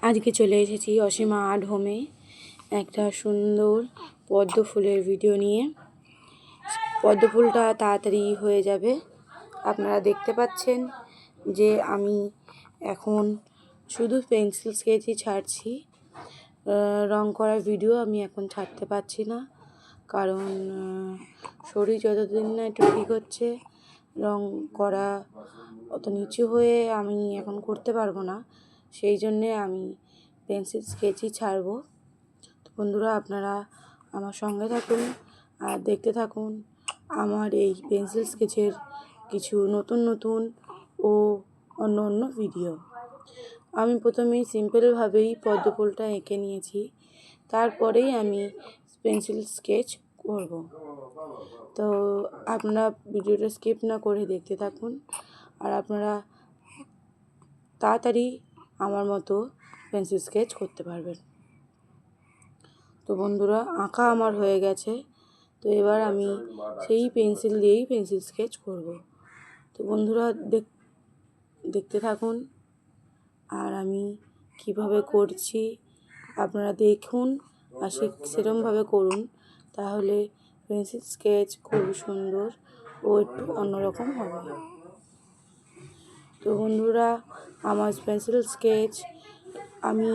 আজকে চলে এসেছি অসীমা আর্ট হোমে একটা সুন্দর পদ্ম ফুলের ভিডিও নিয়ে। পদ্ম ফুলটা তাড়াতাড়ি হয়ে যাবে। আপনারা দেখতে পাচ্ছেন যে আমি এখন শুধু পেন্সিল স্কেচই ছাড়ছি, রং করার ভিডিও আমি এখন ছাড়তে পারছি না, কারণ শরীর যতদিন না একটু ঠিক হচ্ছে রং করা অত নিচু হয়ে আমি এখন করতে পারবো না। সেই জন্যে আমি পেন্সিল স্কেচই ছাড়বো। তো বন্ধুরা, আপনারা আমার সঙ্গে থাকুন আর দেখতে থাকুন আমার এই পেন্সিল স্কেচের কিছু নতুন নতুন ও অন্য অন্য ভিডিও। আমি প্রথমেই সিম্পলভাবেই পদ্ম ফুলটা এঁকে নিয়েছি, তারপরেই আমি পেন্সিল স্কেচ করব। তো আপনারা ভিডিওটা স্কিপ না করে দেখতে থাকুন আর আপনারা তাড়াতাড়ি আমার মতো পেন্সিল স্কেচ করতে পারবেন। তো বন্ধুরা, আঁকা আমার হয়ে গেছে, তো এবার আমি সেই পেন্সিল দিয়েই পেন্সিল স্কেচ করব। তো বন্ধুরা দেখতে থাকুন আর আমি কিভাবে করছি আপনারা দেখুন আর সেরকমভাবে করুন, তাহলে পেন্সিল স্কেচ খুব সুন্দর ও একটু অন্যরকম হবে। তো বন্ধুরা, আমার পেন্সিল স্কেচ আমি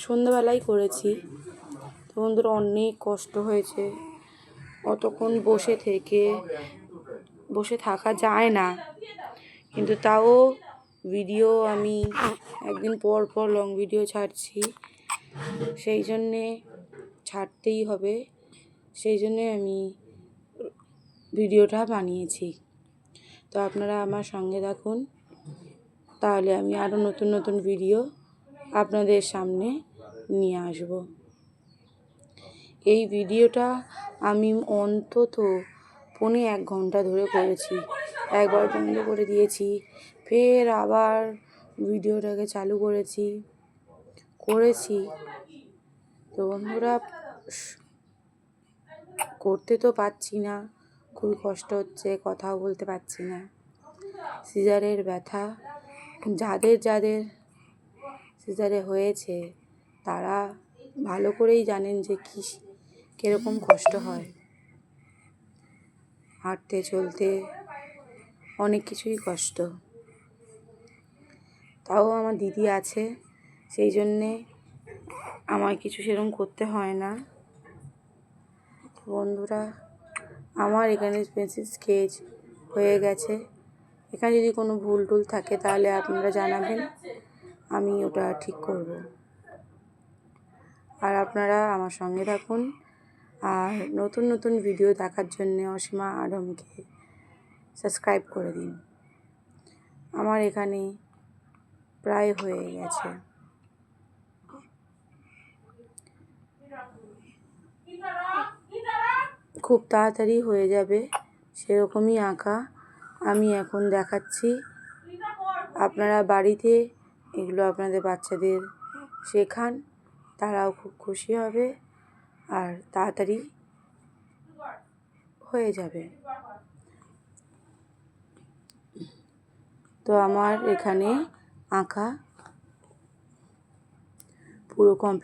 সন্ধ্যাবেলায় করেছি। তো বন্ধুরা, অনেক কষ্ট হয়েছে, অতক্ষণ বসে থাকা যায় না, কিন্তু তাও ভিডিও আমি একদিন পর পর লং ভিডিও ছাড়ছি, সেই জন্যে ছাড়তেই হবে, সেই জন্যে আমি ভিডিওটা বানিয়েছি। তো আপনারা আমার সঙ্গে থাকুন, তাহলে আমি আরও নতুন নতুন ভিডিও আপনাদের সামনে নিয়ে আসব। এই ভিডিওটা আমি অন্তত 1.5 ঘন্টা ধরে করেছি। একবার বন্ধ করে দিয়েছি, ফের আবার ভিডিওটাকে চালু করেছি। তো বন্ধুরা, করতে তো পারছি না, খুবই কষ্ট হচ্ছে, কথাও বলতে পারছি না। সিজারের ব্যথা, যাদের সিজারে হয়েছে তারা ভালো করেই জানেন যে কীরকম কষ্ট হয়। হাঁটতে চলতে অনেক কিছুই কষ্ট। তাও আমার দিদি আছে, সেই জন্যে আমার কিছু সেরকম করতে হয় না। বন্ধুরা, আমার এখানে পেন্সিল স্কেচ হয়ে গেছে। এখানে যদি কোনো ভুল টুল থাকে তাহলে আপনারা জানাবেন, আমি ওটা ঠিক করব। আর আপনারা আমার সঙ্গে থাকুন আর নতুন নতুন ভিডিও দেখার জন্য অসীমা আর্ট হোমকে সাবস্ক্রাইব করে দিন। আমার এখানে প্রায় হয়ে গেছে। খুব তাড়াতাড়ি হয়ে যাবে সেরকমই আঁকা আমি এখন দেখাচ্ছি। আপনারা বাড়িতে এগুলো আপনাদের বাচ্চাদের শেখান, তারাও খুব খুশি হবে আর তাড়াতাড়ি হয়ে যাবে। তো আমার এখানে আঁকা পুরো কমপ্লিট।